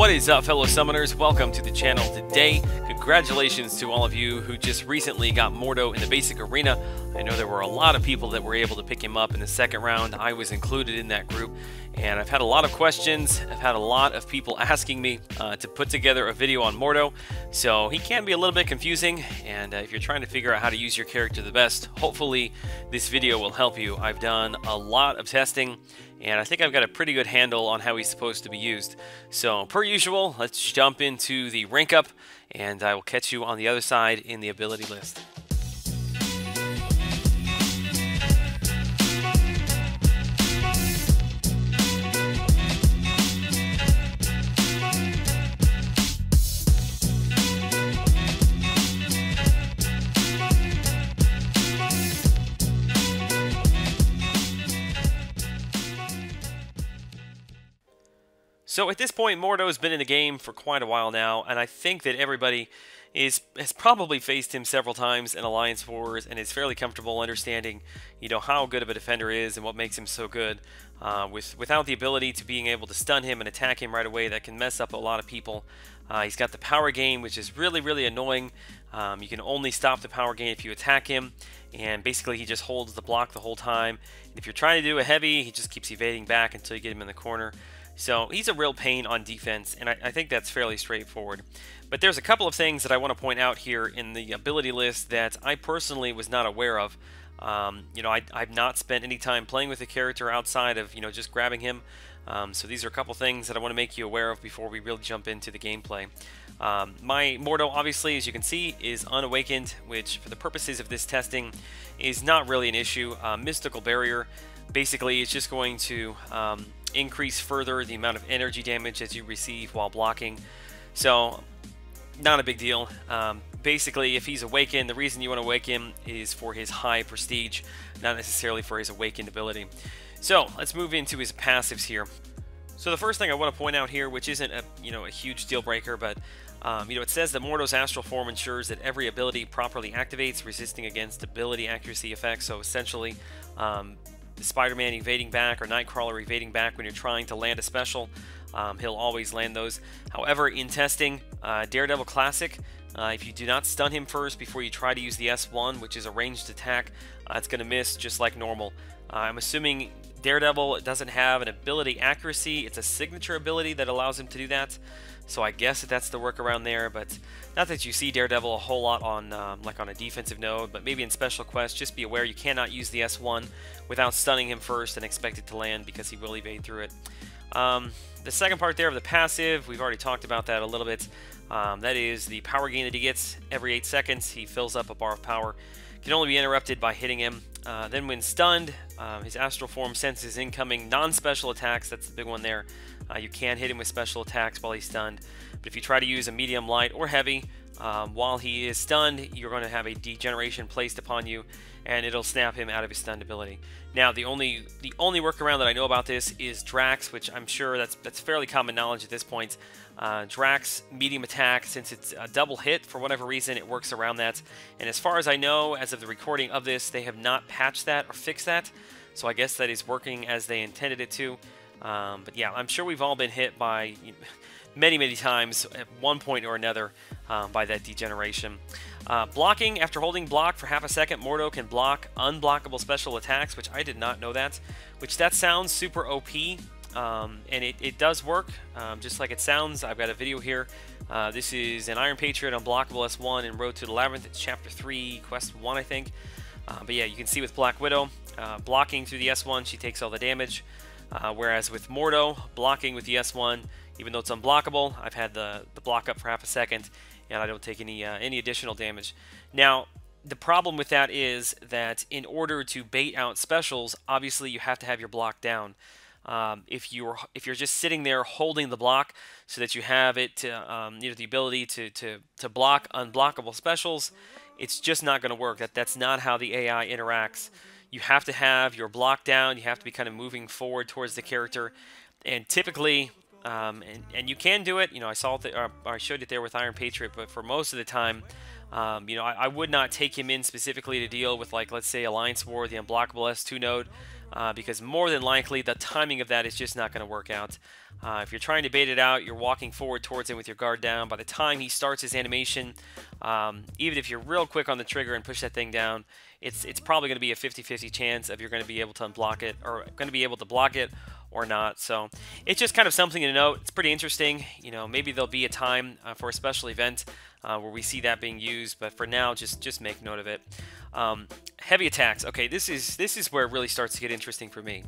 What is up, fellow summoners? Welcome to the channel today. Congratulations to all of you who just recently got Mordo in the basic arena. I know there were a lot of people that were able to pick him up in the second round. I was included in that group, and I've had a lot of questions. I've had a lot of people asking me to put together a video on Mordo, so he can be a little bit confusing, and if you're trying to figure out how to use your character the best, hopefully this video will help you. I've done a lot of testing, and I think I've got a pretty good handle on how he's supposed to be used. So, per usual, let's jump into the rank up, and I will catch you on the other side in the ability list. So at this point, Mordo has been in the game for quite a while now, and I think that everybody has probably faced him several times in Alliance Wars and is fairly comfortable understanding, how good of a defender is and what makes him so good. Without the ability to being able to stun him and attack him right away, that can mess up a lot of people. He's got the power gain, which is really, really annoying. You can only stop the power gain if you attack him, and basically he just holds the block the whole time. And if you're trying to do a heavy, he just keeps evading back until you get him in the corner. So he's a real pain on defense, and I think that's fairly straightforward. But there's a couple of things that I want to point out here in the ability list that I personally was not aware of. I've not spent any time playing with the character outside of, just grabbing him. So these are a couple things that I want to make you aware of before we really jump into the gameplay. My Mordo, obviously, as you can see, is unawakened, which for the purposes of this testing is not really an issue. Mystical Barrier, basically, is just going to increase further the amount of energy damage that you receive while blocking. So, not a big deal. Basically, if he's awakened, the reason you want to awaken him is for his high prestige, not necessarily for his awakened ability. So, let's move into his passives here. So the first thing I want to point out here, which isn't a huge deal breaker, but it says that Mordo's astral form ensures that every ability properly activates, resisting against ability accuracy effects. So essentially, Spider-Man evading back or Nightcrawler evading back when you're trying to land a special, he'll always land those. However, in testing, Daredevil Classic, if you do not stun him first before you try to use the S1, which is a ranged attack, it's going to miss just like normal. I'm assuming Daredevil doesn't have an ability accuracy. It's a signature ability that allows him to do that. So I guess that's the workaround there, but not that you see Daredevil a whole lot on like on a defensive node, but maybe in special quests, just be aware you cannot use the S1 without stunning him first and expect it to land because he will evade through it. The second part there of the passive, we've already talked about that a little bit. That is the power gain that he gets every 8 seconds. He fills up a bar of power. Can only be interrupted by hitting him. Then when stunned, his astral form senses incoming non-special attacks. That's the big one there. You can hit him with special attacks while he's stunned. But if you try to use a medium, light, or heavy while he is stunned, you're going to have a degeneration placed upon you, and it'll snap him out of his stunned ability. Now, the only workaround that I know about this is Drax, which I'm sure that's fairly common knowledge at this point. Drax medium attack, since it's a double hit, for whatever reason, it works around that. And as far as I know, as of the recording of this, they have not patched that or fixed that. So I guess that is working as they intended it to. But yeah, I'm sure we've all been hit by many times at one point or another by that degeneration. Blocking, after holding block for half a second, Mordo can block unblockable special attacks, which I did not know that. Which that sounds super OP, and it does work, just like it sounds. I've got a video here. This is an Iron Patriot Unblockable S1 in Road to the Labyrinth. It's Chapter 3, Quest 1, I think. But yeah, you can see with Black Widow, blocking through the S1, she takes all the damage. Whereas with Mordo, blocking with the S1, even though it's unblockable, I've had the block up for half a second, and I don't take any additional damage. Now, the problem with that is that in order to bait out specials, obviously you have to have your block down. If you're just sitting there holding the block so that you have it to, the ability to block unblockable specials, it's just not going to work. That's not how the AI interacts. You have to have your block down. You have to be kind of moving forward towards the character, and typically, and you can do it. I saw it, I showed it there with Iron Patriot, but for most of the time, I would not take him in specifically to deal with, like, let's say Alliance War, the unblockable S2 node. because more than likely the timing of that is just not going to work out. If you're trying to bait it out, you're walking forward towards him with your guard down. By the time he starts his animation, even if you're real quick on the trigger and push that thing down, it's probably going to be a 50-50 chance of you're going to be able to unblock it, or going to be able to block it or not. So it's just kind of something to note. It's pretty interesting. You know, maybe there'll be a time for a special event where we see that being used, but for now, just make note of it. Heavy attacks. Okay, this is where it really starts to get interesting for me.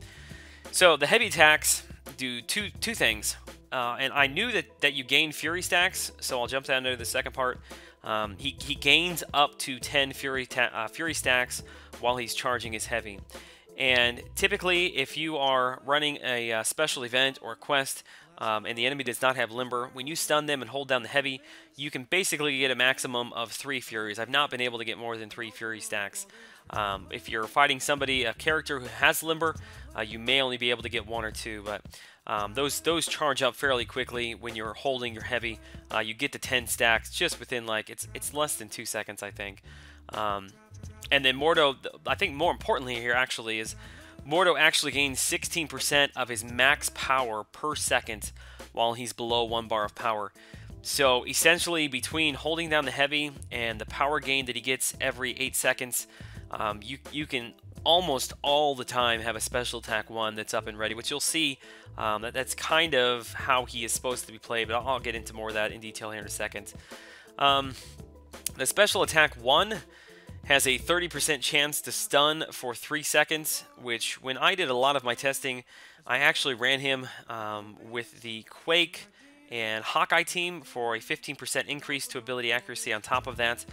So the heavy attacks do two things, and I knew that you gain fury stacks, so I'll jump down to the second part. He gains up to 10 fury stacks while he's charging his heavy. And typically, if you are running a special event or a quest, and the enemy does not have limber, when you stun them and hold down the heavy, you can basically get a maximum of 3 furies. I've not been able to get more than 3 fury stacks. If you're fighting a character who has limber, you may only be able to get 1 or 2, but those charge up fairly quickly when you're holding your heavy. You get to 10 stacks just within, like, it's less than 2 seconds, I think. And then Mordo, I think more importantly here actually, is Mordo actually gains 16% of his max power per second while he's below 1 bar of power. So essentially, between holding down the heavy and the power gain that he gets every 8 seconds, you can almost all the time have a special attack 1 that's up and ready, which you'll see that's kind of how he is supposed to be played, but I'll get into more of that in detail here in a second. The special attack 1 has a 30% chance to stun for 3 seconds, which when I did a lot of my testing, I actually ran him with the Quake and Hawkeye team for a 15% increase to ability accuracy on top of that,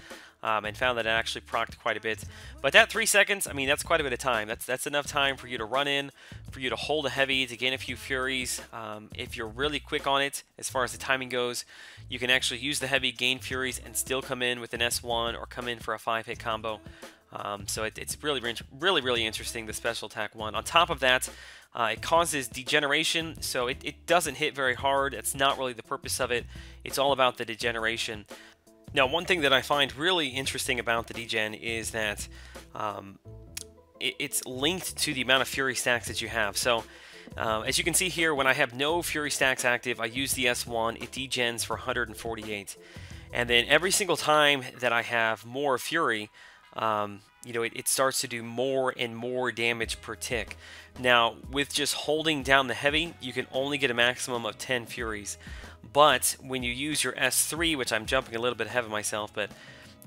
and found that it actually procced quite a bit. But that 3 seconds, I mean, that's quite a bit of time. That's enough time for you to run in, for you to hold a heavy, to gain a few furies. If you're really quick on it, as far as the timing goes, you can actually use the heavy, gain furies, and still come in with an S1 or come in for a 5-hit combo. So it's really interesting, the special attack 1. On top of that, it causes degeneration, so it doesn't hit very hard. It's not really the purpose of it. It's all about the degeneration. Now, one thing that I find really interesting about the degen is that it's linked to the amount of fury stacks that you have. So as you can see here, when I have no fury stacks active, I use the S1, it degens for 148. And then every single time that I have more fury, you know, it starts to do more and more damage per tick. Now, with just holding down the heavy, you can only get a maximum of 10 furies. But when you use your S3, which I'm jumping a little bit ahead of myself, but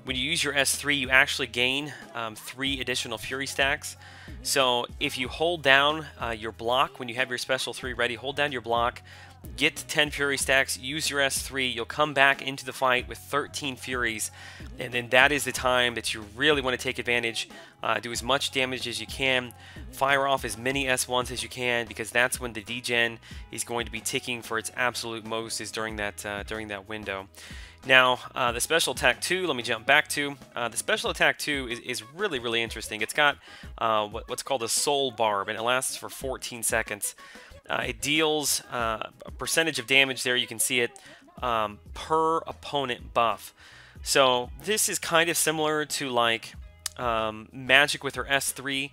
when you use your S3, you actually gain 3 additional fury stacks. So if you hold down your block, when you have your special 3 ready, hold down your block, get to 10 fury stacks, use your S3, you'll come back into the fight with 13 furies, and then that is the time that you really want to take advantage, do as much damage as you can, fire off as many S1s as you can, because that's when the degen is going to be ticking for its absolute most, is during that window. Now, the special attack 2, let me jump back to, the special attack 2 is really interesting. It's got what's called a soul barb, and it lasts for 14 seconds. It deals a percentage of damage there, you can see it, per opponent buff. So this is kind of similar to like Magic with her S3.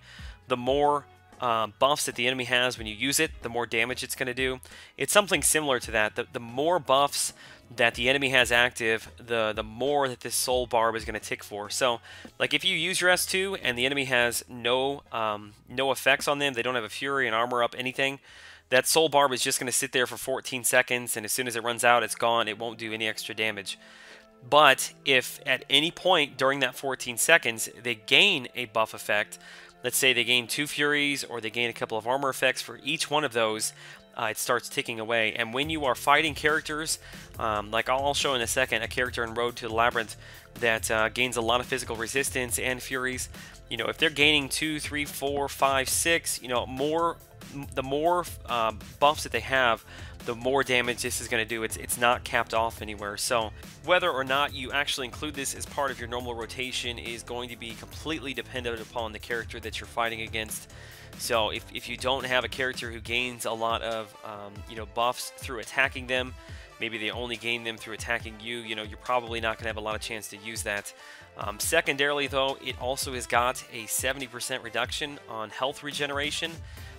The more buffs that the enemy has when you use it, the more damage it's going to do. It's something similar to that. The more buffs that the enemy has active, the more that this soul barb is going to tick for. So, like if you use your S2 and the enemy has no effects on them, they don't have a fury and armor up, anything, that soul barb is just going to sit there for 14 seconds, and as soon as it runs out, it's gone. It won't do any extra damage. But if at any point during that 14 seconds they gain a buff effect, let's say they gain 2 furies or they gain a couple of armor effects, for each one of those, it starts ticking away. And when you are fighting characters, like I'll show in a second, a character in Road to the Labyrinth that gains a lot of physical resistance and furies, you know, if they're gaining 2, 3, 4, 5, 6, you know, the more buffs that they have, the more damage this is going to do. It's not capped off anywhere. So whether or not you actually include this as part of your normal rotation is going to be completely dependent upon the character that you're fighting against. So if you don't have a character who gains a lot of you know, buffs through attacking them, maybe they only gain them through attacking you, you know, you're probably not going to have a lot of chance to use that. Secondarily, though, it also has got a 70% reduction on health regeneration,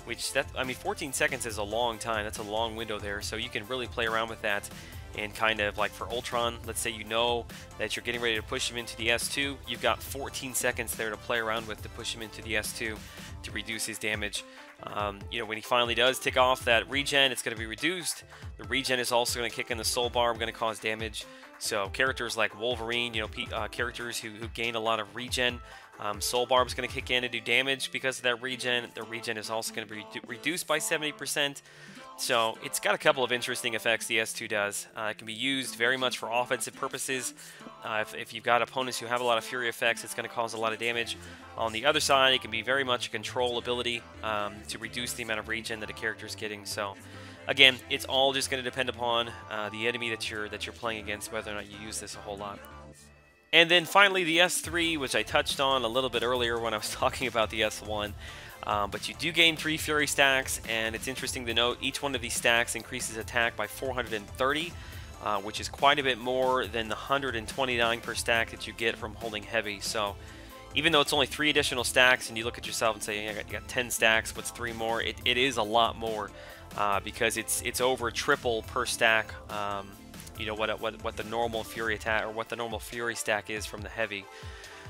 which, I mean, 14 seconds is a long time. That's a long window there, so you can really play around with that. And kind of like for Ultron, let's say you know that you're getting ready to push him into the S2, you've got 14 seconds there to play around with to push him into the S2 to reduce his damage. You know, when he finally does tick off that regen, it's going to be reduced. The regen is also going to kick in the soul barb, going to cause damage. So characters like Wolverine, you know, characters who gain a lot of regen, soul barb is going to kick in and do damage because of that regen. The regen is also going to be reduced by 70%. So it's got a couple of interesting effects the S2 does. It can be used very much for offensive purposes. If you've got opponents who have a lot of fury effects, it's going to cause a lot of damage. On the other side, it can be very much a control ability to reduce the amount of regen that a character is getting. So again, it's all just going to depend upon the enemy that you're playing against, whether or not you use this a whole lot. And then finally, the S3, which I touched on a little bit earlier when I was talking about the S1. But you do gain 3 Fury stacks, and it's interesting to note each one of these stacks increases attack by 430, which is quite a bit more than the 129 per stack that you get from holding heavy. So even though it's only 3 additional stacks, and you look at yourself and say, yeah, you got 10 stacks, what's 3 more? It is a lot more because it's over triple per stack. You know what the normal Fury attack or what the normal Fury stack is from the heavy.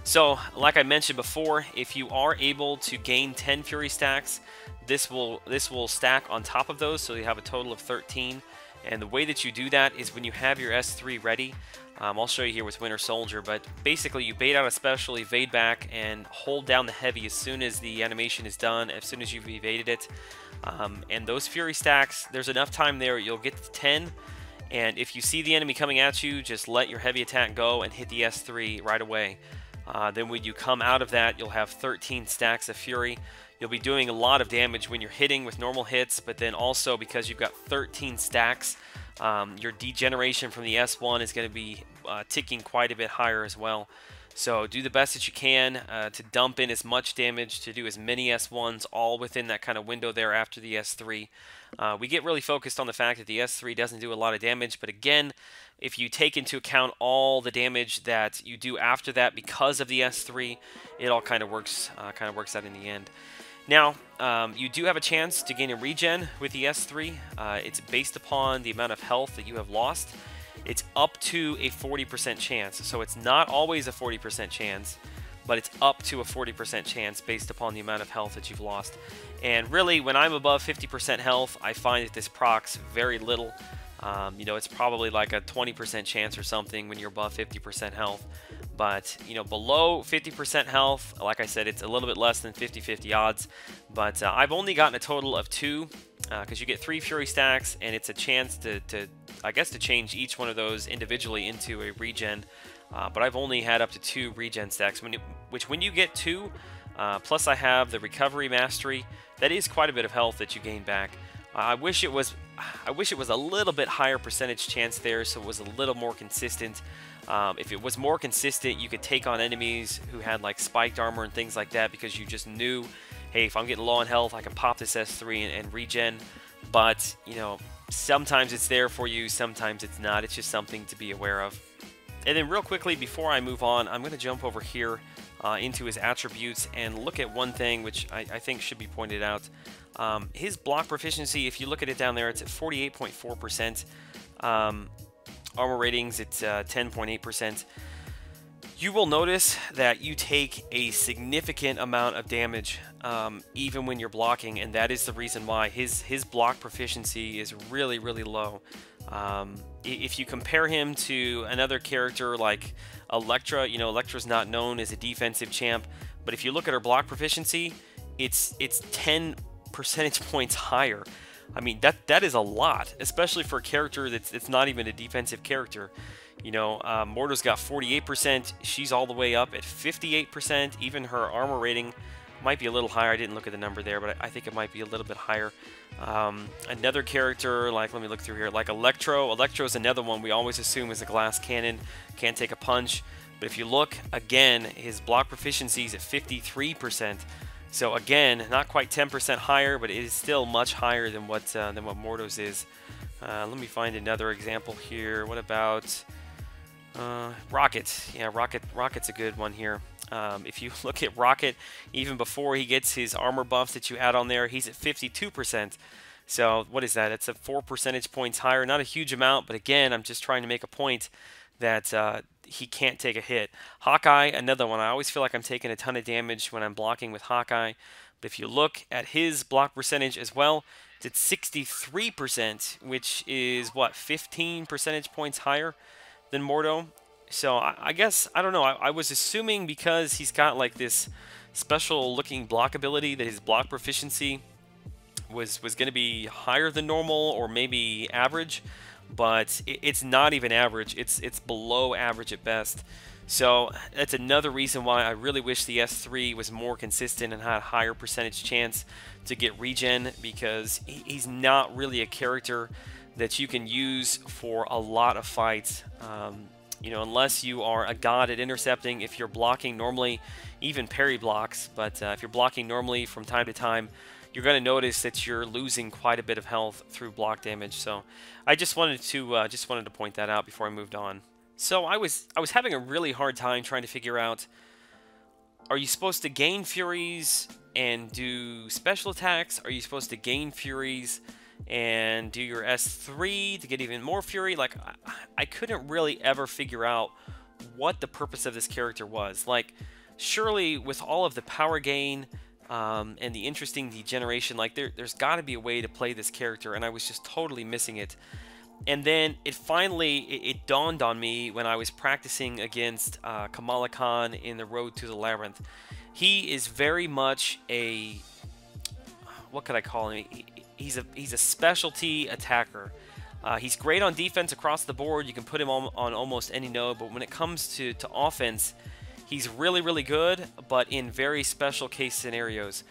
So, like I mentioned before, if you are able to gain 10 Fury stacks, this will stack on top of those, so you have a total of 13. And the way that you do that is when you have your S3 ready. I'll show you here with Winter Soldier, but basically you bait out a special, evade back, and hold down the heavy as soon as the animation is done, as soon as you've evaded it. And those Fury stacks, there's enough time there, you'll get to 10. And if you see the enemy coming at you, just let your heavy attack go and hit the S3 right away. Then when you come out of that, you'll have 13 stacks of Fury. You'll be doing a lot of damage when you're hitting with normal hits, but then also because you've got 13 stacks, your degeneration from the S1 is going to be ticking quite a bit higher as well. So do the best that you can to dump in as much damage, to do as many S1s, all within that kind of window there after the S3. We get really focused on the fact that the S3 doesn't do a lot of damage, but again, if you take into account all the damage that you do after that because of the S3, it all kind of works out in the end. Now, you do have a chance to gain a regen with the S3. It's based upon the amount of health that you have lost. It's up to a 40% chance, so it's not always a 40% chance, but it's up to a 40% chance based upon the amount of health that you've lost. And really, when I'm above 50% health, I find that this procs very little. You know, it's probably like a 20% chance or something when you're above 50% health. But, you know, below 50% health, like I said, it's a little bit less than 50-50 odds. But I've only gotten a total of 2, because you get 3 Fury stacks, and it's a chance to change each one of those individually into a regen. But I've only had up to 2 regen stacks, which when you get 2, plus I have the recovery mastery, that is quite a bit of health that you gain back. I wish it was a little bit higher percentage chance there, so it was a little more consistent. If it was more consistent, you could take on enemies who had like spiked armor and things like that, because you just knew, hey, if I'm getting low on health, I can pop this S3 and regen. But, you know, sometimes it's there for you, sometimes it's not. It's just something to be aware of. And then real quickly, before I move on, I'm going to jump over here into his attributes and look at one thing which I think should be pointed out. His block proficiency, if you look at it down there, it's at 48.4%. Armor ratings, it's 10.8%. You will notice that you take a significant amount of damage even when you're blocking, and that is the reason why his block proficiency is really, really low. If you compare him to another character like Electro, you know, Electro's not known as a defensive champ, but if you look at her block proficiency, it's 10 percentage points higher. I mean, that is a lot, especially for a character that's not even a defensive character. You know, Mordo's got 48%. She's all the way up at 58%. Even her armor rating might be a little higher. I didn't look at the number there, but I think it might be a little bit higher. Another character, like, let me look through here, like Electro. Electro's another one we always assume is a glass cannon, can't take a punch. But if you look, again, his block proficiency is at 53%. So again, not quite 10% higher, but it is still much higher than what Mordo's is. Let me find another example here. What about Rocket? Yeah, Rocket's a good one here. If you look at Rocket, even before he gets his armor buffs that you add on there, he's at 52%. So what is that? It's a 4 percentage points higher. Not a huge amount, but again, I'm just trying to make a point that he can't take a hit. Hawkeye, another one. I always feel like I'm taking a ton of damage when I'm blocking with Hawkeye. But if you look at his block percentage as well, it's at 63%, which is, what, 15 percentage points higher than Mordo. So I guess, I don't know, I was assuming because he's got like this special looking block ability that his block proficiency was going to be higher than normal or maybe average, but it's not even average. It's below average at best. So that's another reason why I really wish the S3 was more consistent and had a higher percentage chance to get regen, because he's not really a character that you can use for a lot of fights. You know, unless you are a god at intercepting. If you're blocking normally, even parry blocks, but if you're blocking normally from time to time, you're going to notice that you're losing quite a bit of health through block damage. So I just wanted to point that out before I moved on. So I was having a really hard time trying to figure out, are you supposed to gain Furies and do special attacks? Are you supposed to gain Furies and do your S3 to get even more Fury? Like, I couldn't really ever figure out what the purpose of this character was. Like, surely with all of the power gain and the interesting degeneration, like there's got to be a way to play this character, and I was just totally missing it. And then it finally it dawned on me when I was practicing against Kamala Khan in the Road to the Labyrinth. He is very much a, what could I call him? He's a specialty attacker. He's great on defense across the board. You can put him on almost any node, but when it comes to offense, he's really, really good, but in very special case scenarios.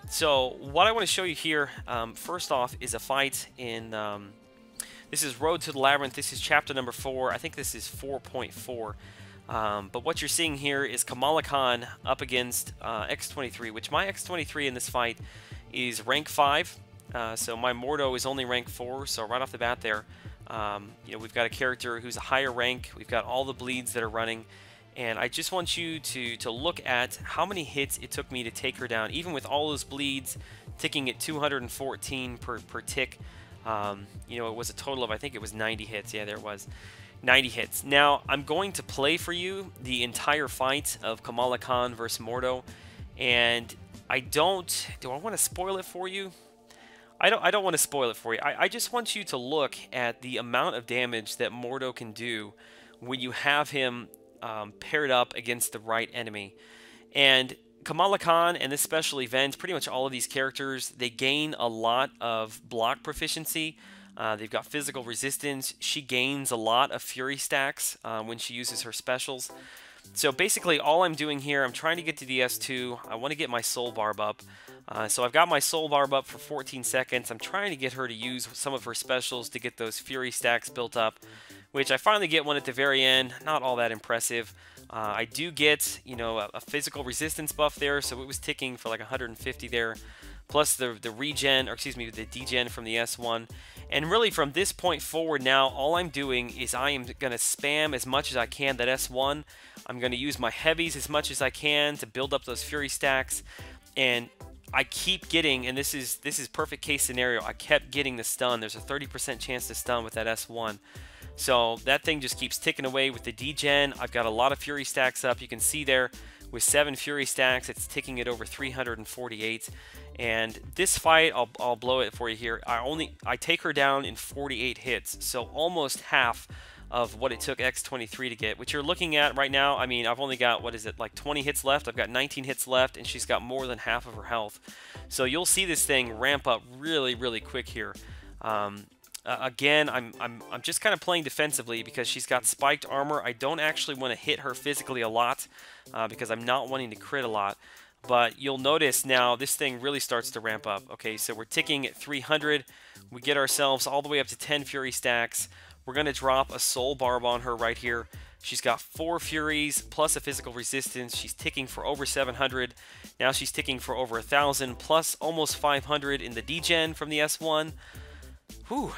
So what I want to show you here, first off, is a fight in... this is Road to the Labyrinth. This is chapter number 4. I think this is 4.4. But what you're seeing here is Kamala Khan up against X23, which my X23 in this fight is rank 5. So my Mordo is only rank 4, so right off the bat there, you know, we've got a character who's a higher rank. We've got all the bleeds that are running, and I just want you to look at how many hits it took me to take her down, even with all those bleeds, ticking at 214 per tick. You know, it was a total of, I think it was 90 hits. Yeah, there it was. 90 hits. Now, I'm going to play for you the entire fight of Kamala Khan versus Mordo, and do I want to spoil it for you? I don't want to spoil it for you. I just want you to look at the amount of damage that Mordo can do when you have him paired up against the right enemy. And Kamala Khan and this special event, pretty much all of these characters, they gain a lot of block proficiency. They've got physical resistance. She gains a lot of Fury stacks when she uses her specials. So basically all I'm doing here, I'm trying to get to the S2. I want to get my soul barb up. So I've got my soul barb up for 14 seconds. I'm trying to get her to use some of her specials to get those Fury stacks built up, which I finally get one at the very end. Not all that impressive. I do get, you know, a physical resistance buff there, so it was ticking for like 150 there, plus the regen, or excuse me, the degen from the S1. And really from this point forward now, all I'm doing is I am going to spam as much as I can that S1. I'm going to use my heavies as much as I can to build up those Fury stacks, and I keep getting, and this is perfect case scenario, I kept getting the stun. There's a 30% chance to stun with that S1. So that thing just keeps ticking away with the degen. I've got a lot of Fury stacks up. You can see there with 7 Fury stacks, it's ticking at over 348. And this fight, I'll blow it for you here. I take her down in 48 hits, so almost half of what it took X23 to get, which you're looking at right now. I mean, I've only got, what is it, like 20 hits left. I've got 19 hits left, and she's got more than half of her health. So you'll see this thing ramp up really, really quick here. Again, I'm just kind of playing defensively because she's got spiked armor. I don't actually want to hit her physically a lot because I'm not wanting to crit a lot. But you'll notice now this thing really starts to ramp up. Okay, so we're ticking at 300. We get ourselves all the way up to 10 Fury stacks. We're going to drop a soul barb on her right here. She's got 4 Furies plus a physical resistance. She's ticking for over 700. Now she's ticking for over 1,000 plus almost 500 in the degen from the S1. Whew.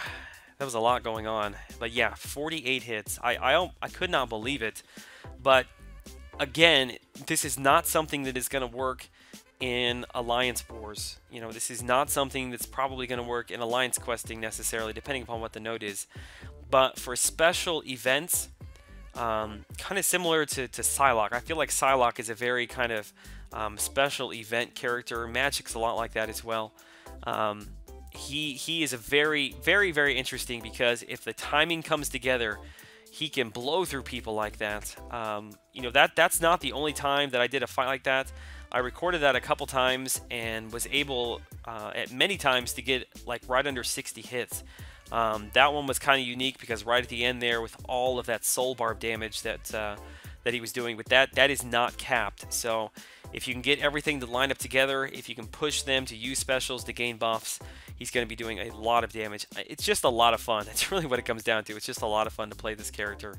That was a lot going on. But yeah, 48 hits. I could not believe it. But again, this is not something that is going to work in Alliance Wars. You know, this is not something that's probably going to work in Alliance questing necessarily, depending upon what the node is. But for special events, kind of similar to Psylocke. I feel like Psylocke is a very kind of special event character. Magic's a lot like that as well. He is a very interesting, because if the timing comes together, he can blow through people like that. You know, that's not the only time that I did a fight like that. I recorded that a couple times and was able at many times to get like right under 60 hits. That one was kind of unique because right at the end there, with all of that soul barb damage that he was doing, but that is not capped. So if you can get everything to line up together, if you can push them to use specials to gain buffs, he's going to be doing a lot of damage. It's just a lot of fun. That's really what it comes down to. It's just a lot of fun to play this character.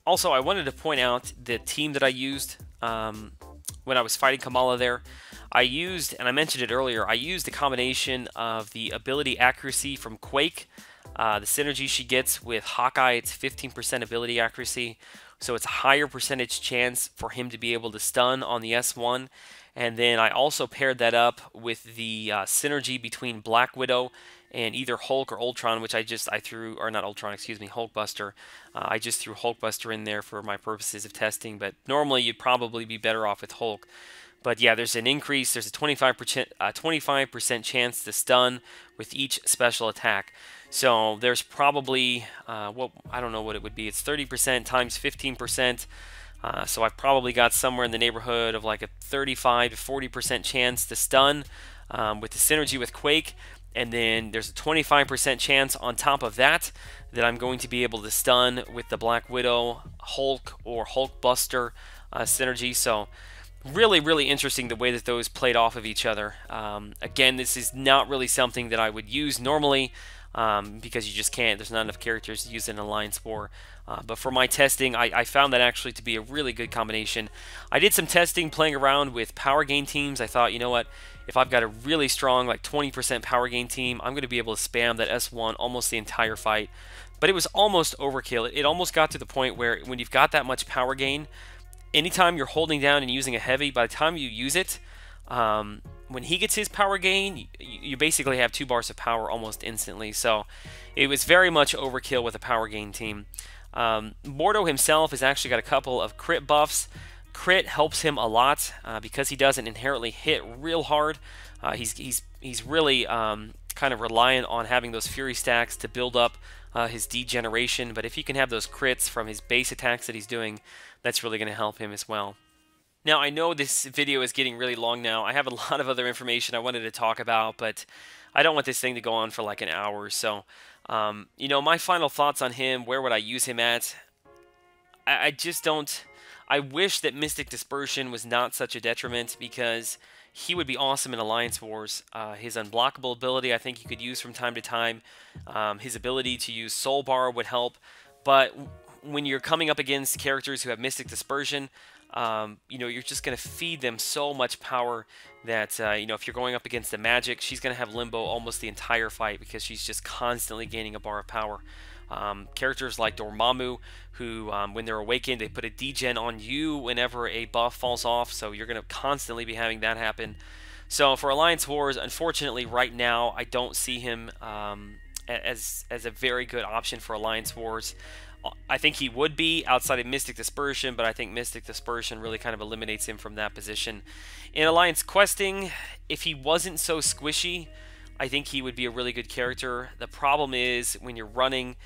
Also, I wanted to point out the team that I used when I was fighting Kamala there. I used, and I mentioned it earlier, I used a combination of the ability accuracy from Quake, the synergy she gets with Hawkeye. It's 15% ability accuracy, so it's a higher percentage chance for him to be able to stun on the S1. And then I also paired that up with the synergy between Black Widow and either Hulk or Ultron, which I threw, or not Ultron, excuse me, Hulkbuster. I just threw Hulkbuster in there for my purposes of testing, but normally you'd probably be better off with Hulk. But yeah, there's an increase. There's a 25% chance to stun with each special attack. So there's probably, well, I don't know what it would be. It's 30% times 15%. So I've probably got somewhere in the neighborhood of like a 35 to 40% chance to stun with the synergy with Quake. And then there's a 25% chance on top of that that I'm going to be able to stun with the Black Widow, Hulk, or Hulkbuster synergy. So really interesting the way that those played off of each other. Again, this is not really something that I would use normally because you just can't. There's not enough characters to use in Alliance War. But for my testing, I found that actually to be a really good combination. I did some testing playing around with power gain teams. I thought, you know what, if I've got a really strong, like 20% power gain team, I'm going to be able to spam that S1 almost the entire fight. But it was almost overkill. It almost got to the point where when you've got that much power gain, anytime you're holding down and using a heavy, by the time you use it, when he gets his power gain, you basically have 2 bars of power almost instantly. So it was very much overkill with a power gain team. Mordo himself has actually got a couple of crit buffs. Crit helps him a lot because he doesn't inherently hit real hard. He's really kind of reliant on having those fury stacks to build up his degeneration. But if he can have those crits from his base attacks that he's doing, that's really going to help him as well. Now, I know this video is getting really long now. I have a lot of other information I wanted to talk about, but I don't want this thing to go on for like an hour. So, you know, my final thoughts on him, where would I use him at? I just don't... I wish that Mystic Dispersion was not such a detriment, because he would be awesome in Alliance Wars. His unblockable ability I think you could use from time to time. His ability to use Soul Bar would help. But when you're coming up against characters who have Mystic Dispersion, you know, you're just going to feed them so much power that, you know, if you're going up against the Magic, she's going to have Limbo almost the entire fight because she's just constantly gaining a bar of power. Characters like Dormammu, who, when they're awakened, they put a degen on you whenever a buff falls off, so you're going to constantly be having that happen. So for Alliance Wars, unfortunately, right now, I don't see him as a very good option for Alliance Wars. I think he would be outside of Mystic Dispersion, but I think Mystic Dispersion really kind of eliminates him from that position. In Alliance Questing, if he wasn't so squishy, I think he would be a really good character. The problem is when you're running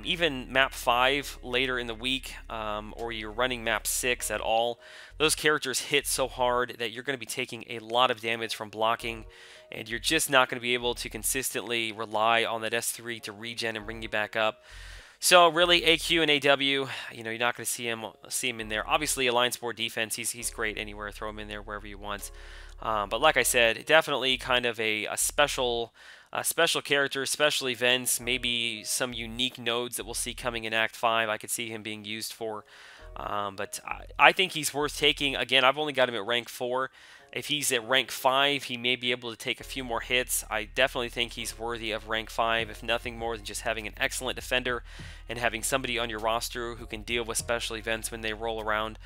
even map 5 later in the week, or you're running map 6 at all, those characters hit so hard that you're going to be taking a lot of damage from blocking, and you're just not going to be able to consistently rely on that S3 to regen and bring you back up. So really, AQ and AW, you know, you're not going to see him in there. Obviously, Alliance War defense, he's great anywhere. Throw him in there wherever you want. But like I said, definitely kind of a special character, special events, maybe some unique nodes that we'll see coming in Act 5. I could see him being used for. But I think he's worth taking. Again, I've only got him at rank 4. If he's at rank 5, he may be able to take a few more hits. I definitely think he's worthy of rank 5, if nothing more than just having an excellent defender and having somebody on your roster who can deal with special events when they roll around.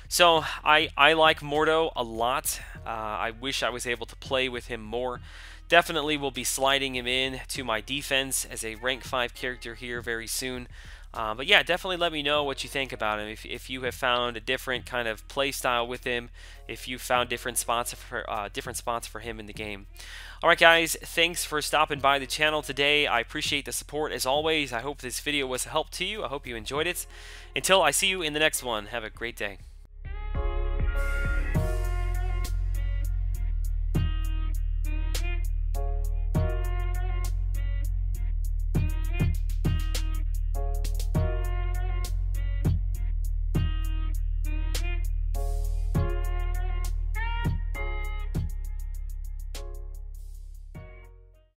So I like Mordo a lot. I wish I was able to play with him more. Definitely will be sliding him in to my defense as a rank 5 character here very soon. But yeah, definitely let me know what you think about him. If you have found a different kind of play style with him, if you found different spots for him in the game. All right, guys, thanks for stopping by the channel today. I appreciate the support as always. I hope this video was a help to you. I hope you enjoyed it. Until I see you in the next one, have a great day.